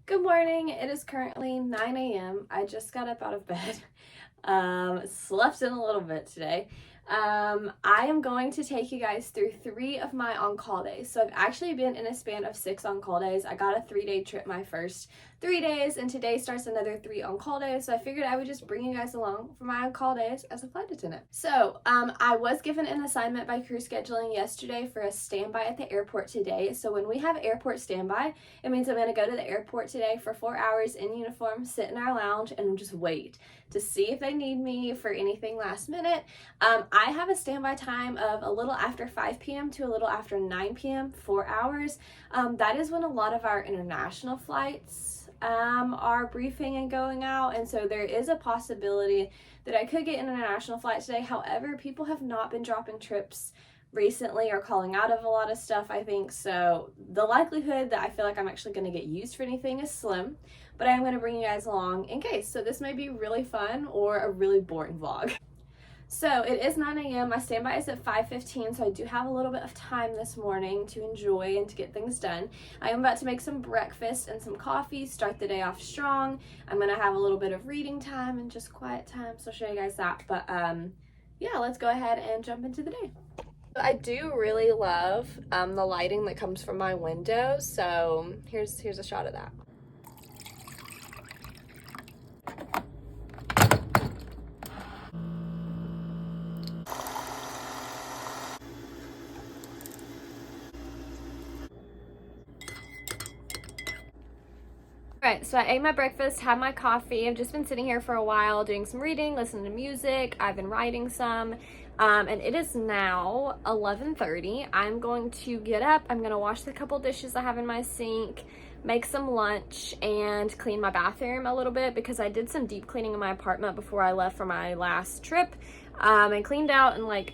Good morning. It is currently 9 a.m. I just got up out of bed. Slept in a little bit today. I am going to take you guys through 3 of my on-call days. So I've actually been in a span of 6 on-call days. I got a 3-day trip my first 3 days, and today starts another 3 on-call days. So I figured I would just bring you guys along for my on-call days as a flight attendant. So I was given an assignment by crew scheduling yesterday for a standby at the airport today. So when we have airport standby, it means I'm going to go to the airport today for 4 hours in uniform, sit in our lounge, and just wait to see if they need me for anything last minute. I have a standby time of a little after 5 p.m. to a little after 9 p.m., 4 hours. That is when a lot of our international flights are briefing and going out, and so there is a possibility that I could get an international flight today. However, people have not been dropping trips recently or calling out of a lot of stuff, I think, so the likelihood that I feel like I'm actually going to get used for anything is slim, but I am going to bring you guys along in case. So this may be really fun or a really boring vlog. So it is 9 a.m. My standby is at 5:15, so I do have a little bit of time this morning to enjoy and to get things done. I am about to make some breakfast and some coffee, start the day off strong. I'm going to have a little bit of reading time and just quiet time, so I'll show you guys that. But yeah, let's go ahead and jump into the day. I do really love the lighting that comes from my window, so here's a shot of that. Alright, so I ate my breakfast, had my coffee. I've just been sitting here for a while doing some reading, listening to music. I've been writing some. And it is now 11:30. I'm going to get up. I'm going to wash the couple dishes I have in my sink, make some lunch, and clean my bathroom a little bit because I did some deep cleaning in my apartment before I left for my last trip. And cleaned out, and like,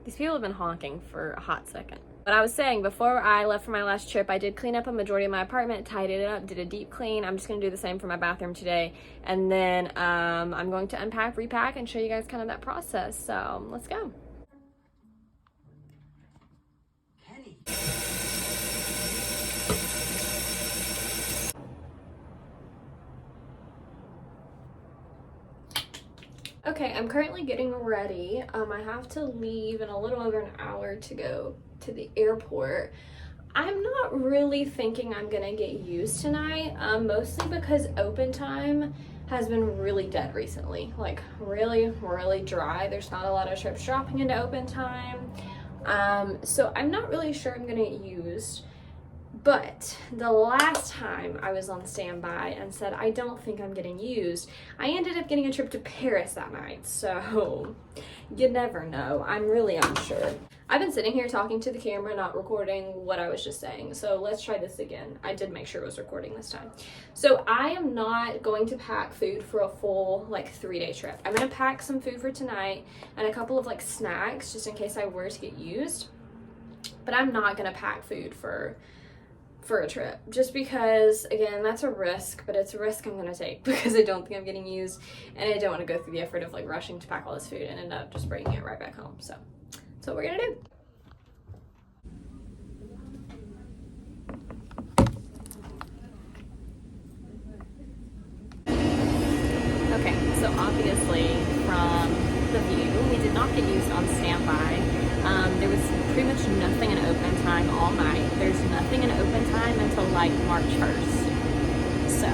these people have been honking for a hot second. But I was saying, before I left for my last trip, I did clean up a majority of my apartment, tidied it up, did a deep clean. I'm just going to do the same for my bathroom today. And then I'm going to unpack, repack, and show you guys kind of that process. So let's go. Okay, I'm currently getting ready. I have to leave in a little over an hour to go to the airport. I'm not really thinking I'm gonna get used tonight, mostly because open time has been really dead recently. Like really dry. There's not a lot of trips dropping into open time. So I'm not really sure I'm gonna get used. But the last time I was on standby and said I don't think I'm getting used, I ended up getting a trip to Paris that night. So you never know. I'm really unsure. I've been sitting here talking to the camera, not recording what I was just saying. So let's try this again. I did make sure it was recording this time. So I am not going to pack food for a full like 3-day trip. I'm going to pack some food for tonight and a couple of like snacks just in case I were to get used. But I'm not going to pack food for a trip, just because, again, that's a risk, but it's a risk I'm gonna take because I don't think I'm getting used, and I don't want to go through the effort of like rushing to pack all this food and end up just bringing it right back home. So that's what we're gonna do. Okay, so obviously from the view, we did not get used on standby. There was pretty much nothing in open time all night. There's nothing in open time until like March 1st. So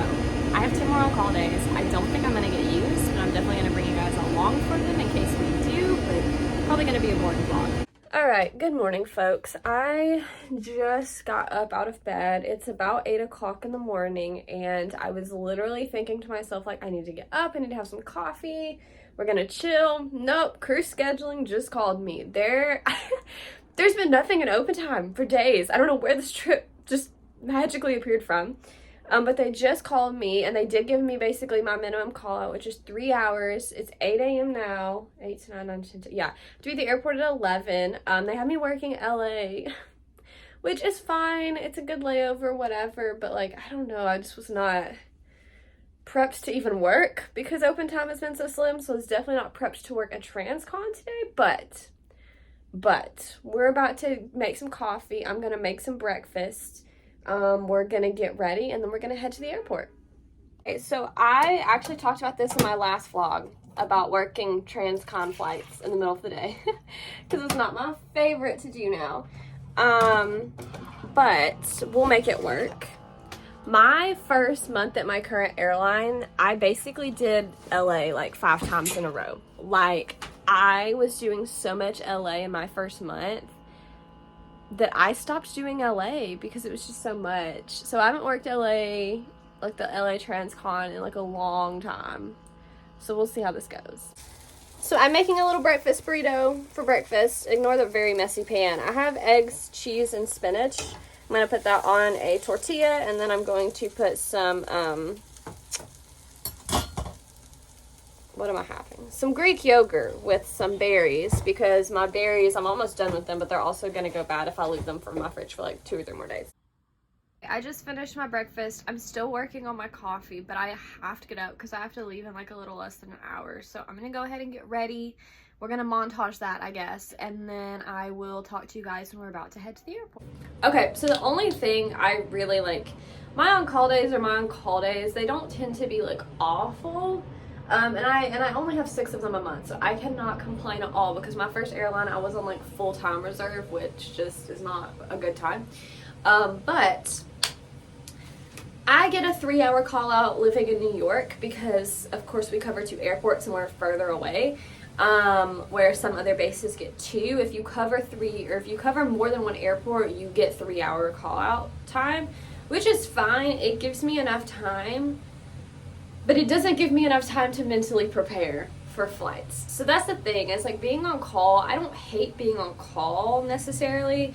I have 2 more on-call days. I don't think I'm going to get used, but I'm definitely going to bring you guys along for them in case we do, but probably going to be a boring vlog. Alright, good morning folks. I just got up out of bed. It's about 8 o'clock in the morning, and I was literally thinking to myself, like, I need to get up, I need to have some coffee, we're gonna chill. Nope, crew scheduling just called me. There's been nothing in open time for days. I don't know where this trip just magically appeared from. But they just called me, and they did give me basically my minimum call out, which is 3 hours. It's 8 a.m. now. 8 to 9, 9 to 10. Yeah, to be at the airport at 11. They have me working LA, which is fine. It's a good layover, whatever. But like, I don't know. I just was not prepped to even work because open time has been so slim. So it's definitely not prepped to work a transcon today. But we're about to make some coffee. I'm gonna make some breakfast. we're gonna get ready and then we're gonna head to the airport. Okay, so I actually talked about this in my last vlog about working transcon flights in the middle of the day because it's not my favorite to do now, but we'll make it work. My first month at my current airline, I basically did LA like 5 times in a row. Like, I was doing so much LA in my first month that I stopped doing LA because it was just so much. So I haven't worked LA, like the LA Transcon, in like a long time. So we'll see how this goes. So I'm making a little breakfast burrito for breakfast. Ignore the very messy pan. I have eggs, cheese, and spinach. I'm going to put that on a tortilla, and then I'm going to put some, what am I having? Some Greek yogurt with some berries, because my berries, I'm almost done with them, but they're also going to go bad if I leave them from my fridge for like 2 or 3 more days. I just finished my breakfast. I'm still working on my coffee, but I have to get up because I have to leave in like a little less than an hour. So I'm going to go ahead and get ready. We're going to montage that, I guess, and then I will talk to you guys when we're about to head to the airport. Okay, so the only thing I really like, my on-call days are my on-call days. They don't tend to be like awful. And I only have 6 of them a month, so I cannot complain at all because my first airline I was on like full-time reserve, which just is not a good time. But I get a 3-hour call out living in New York because of course we cover 2 airports and we're further away, where some other bases get 2. If you cover 3, or if you cover more than 1 airport, you get 3-hour call out time, which is fine. It gives me enough time, but it doesn't give me enough time to mentally prepare for flights. So that's the thing. It's like being on call. I don't hate being on call necessarily.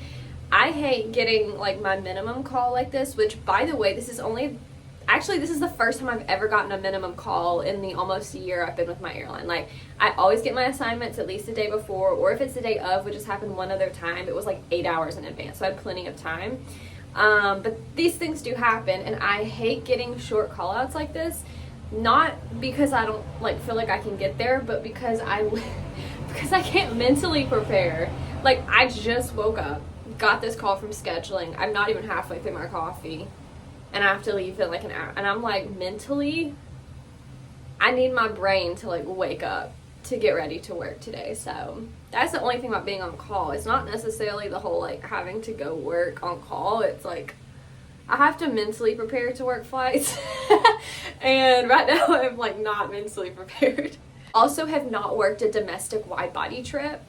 I hate getting like my minimum call like this, which by the way, this is the first time I've ever gotten a minimum call in the almost a year I've been with my airline. Like, I always get my assignments at least a day before, or if it's the day of, which has happened one other time, it was like 8 hours in advance, so I had plenty of time. But these things do happen, and I hate getting short call outs like this. Not because I don't like feel like I can get there, but because I can't mentally prepare. Like, I just woke up, got this call from scheduling. I'm not even halfway through my coffee, and I have to leave in like an hour. And I'm like, mentally, I need my brain to like wake up to get ready to work today. So that's the only thing about being on call. It's not necessarily the whole like having to go work on call. It's like I have to mentally prepare to work flights. And right now I'm like not mentally prepared. Also have not worked a domestic wide body trip.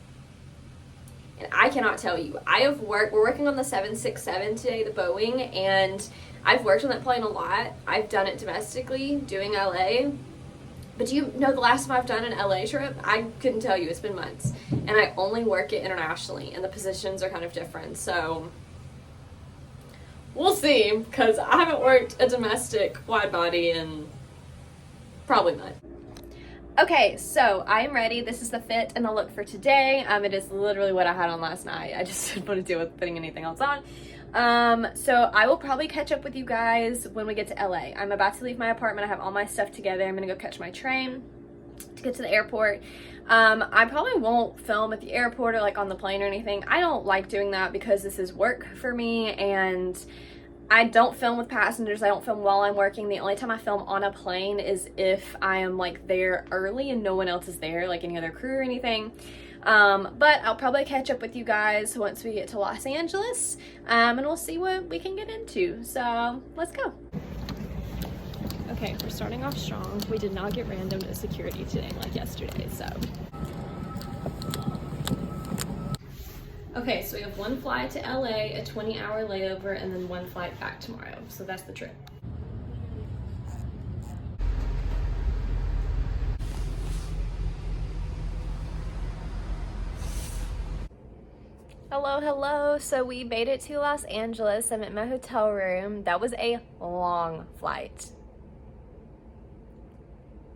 And I cannot tell you, we're working on the 767 today, the Boeing, and I've worked on that plane a lot. I've done it domestically, doing LA. But do you know the last time I've done an LA trip? I couldn't tell you, it's been months. And I only work it internationally, and the positions are kind of different, so we'll see, because I haven't worked a domestic wide body in probably months. Okay, so I am ready. This is the fit and the look for today. It is literally what I had on last night. I just didn't want to deal with putting anything else on. So I will probably catch up with you guys when we get to LA. I'm about to leave my apartment. I have all my stuff together. I'm gonna go catch my train to get to the airport. I probably won't film at the airport or like on the plane or anything. I don't like doing that because this is work for me, and I don't film with passengers. I don't film while I'm working. The only time I film on a plane is if I am like there early and no one else is there, like any other crew or anything. But I'll probably catch up with you guys once we get to Los Angeles, and we'll see what we can get into. So let's go. Okay, we're starting off strong. We did not get random at security today like yesterday, so. Okay, so we have 1 flight to LA, a 20-hour layover, and then 1 flight back tomorrow. So that's the trip. Hello. So we made it to Los Angeles. I'm at my hotel room. That was a long flight.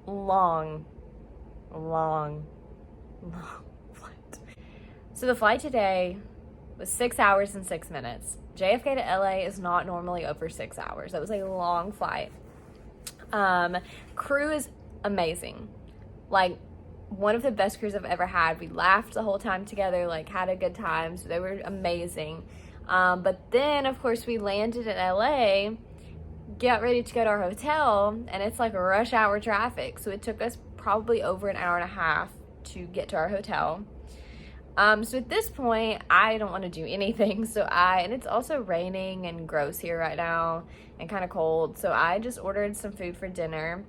Long flight. So the flight today was 6 hours and 6 minutes. JFK to LA is not normally over 6 hours. That was a long flight. Crew is amazing. Like, one of the best crews I've ever had. We laughed the whole time together, like had a good time. So they were amazing. But then, of course, we landed in LA, got ready to go to our hotel, and it's like rush hour traffic. So it took us probably over an hour and a half to get to our hotel. So at this point, I don't want to do anything. And it's also raining and gross here right now and kind of cold. So I just ordered some food for dinner,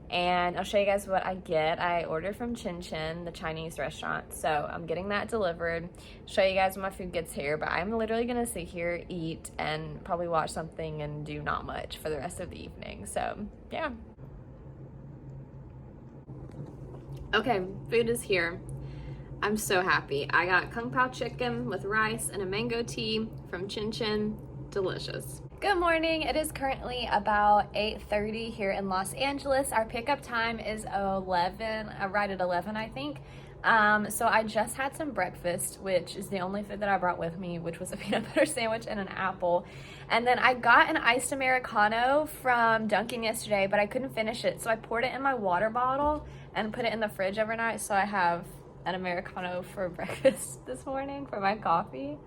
and I'll show you guys what I get. I ordered from Chin Chin, the Chinese restaurant. So I'm getting that delivered. Show you guys when my food gets here, but I'm literally going to sit here, eat, and probably watch something and do not much for the rest of the evening. So yeah. Okay, food is here. I'm so happy. I got Kung Pao chicken with rice and a mango tea from Chin Chin. Delicious. Good morning. It is currently about 8:30 here in Los Angeles. Our pickup time is 11, right at 11, I think. So I just had some breakfast, which is the only food that I brought with me, which was a peanut butter sandwich and an apple. And then I got an iced Americano from Dunkin' yesterday, but I couldn't finish it. So I poured it in my water bottle and put it in the fridge overnight. So I have an Americano for breakfast this morning for my coffee,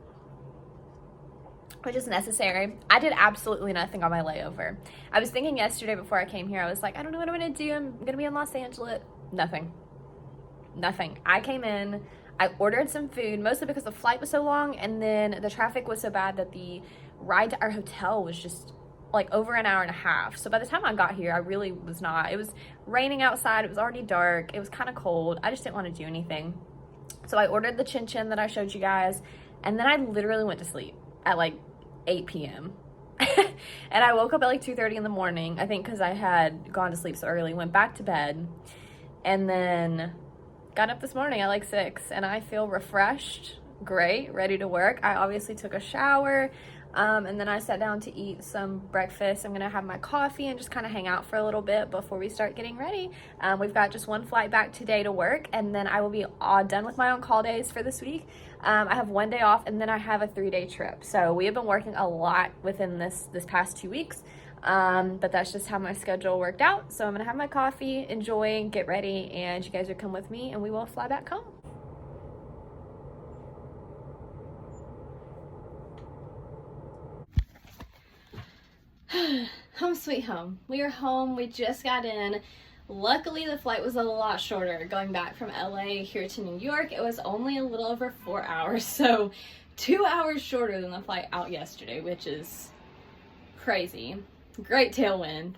which is necessary. I did absolutely nothing on my layover. I was thinking yesterday before I came here, I was like, I don't know what I'm gonna do. I'm gonna be in Los Angeles. Nothing. I came in, I ordered some food, mostly because the flight was so long, and then the traffic was so bad that the ride to our hotel was just like over an hour and a half. So by the time I got here, I really was not. It was raining outside. It was already dark. It was kind of cold. I just didn't want to do anything. So I ordered the Chin Chin that I showed you guys, and then I literally went to sleep at like 8 p.m. And I woke up at like 2:30 in the morning, I think because I had gone to sleep so early, went back to bed, and then got up this morning at like 6, and I feel refreshed, great, ready to work. I obviously took a shower, and then I sat down to eat some breakfast. I'm gonna have my coffee and just kind of hang out for a little bit before we start getting ready. We've got just one flight back today to work, and then I will be all done with my on-call days for this week. I have one day off, and then I have a 3-day trip. So we have been working a lot within this past 2 weeks, but that's just how my schedule worked out. So I'm gonna have my coffee, enjoy, get ready, and you guys will come with me, and we will fly back home. Home sweet home. We are home. We just got in. Luckily, the flight was a lot shorter going back from LA here to New York. It was only a little over 4 hours, so 2 hours shorter than the flight out yesterday, which is crazy. Great tailwind.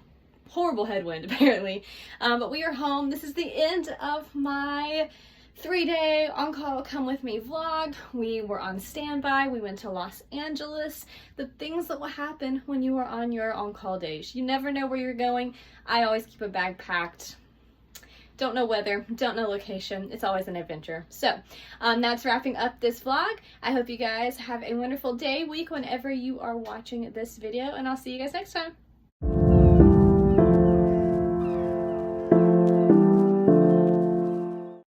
Horrible headwind, apparently. But we are home. This is the end of my 3-day on-call come with me vlog. We were on standby. We went to Los Angeles. The things that will happen when you are on your on-call days. You never know where you're going. I always keep a bag packed. Don't know weather, don't know location. It's always an adventure. So that's wrapping up this vlog. I hope you guys have a wonderful day, week, whenever you are watching this video, and I'll see you guys next time.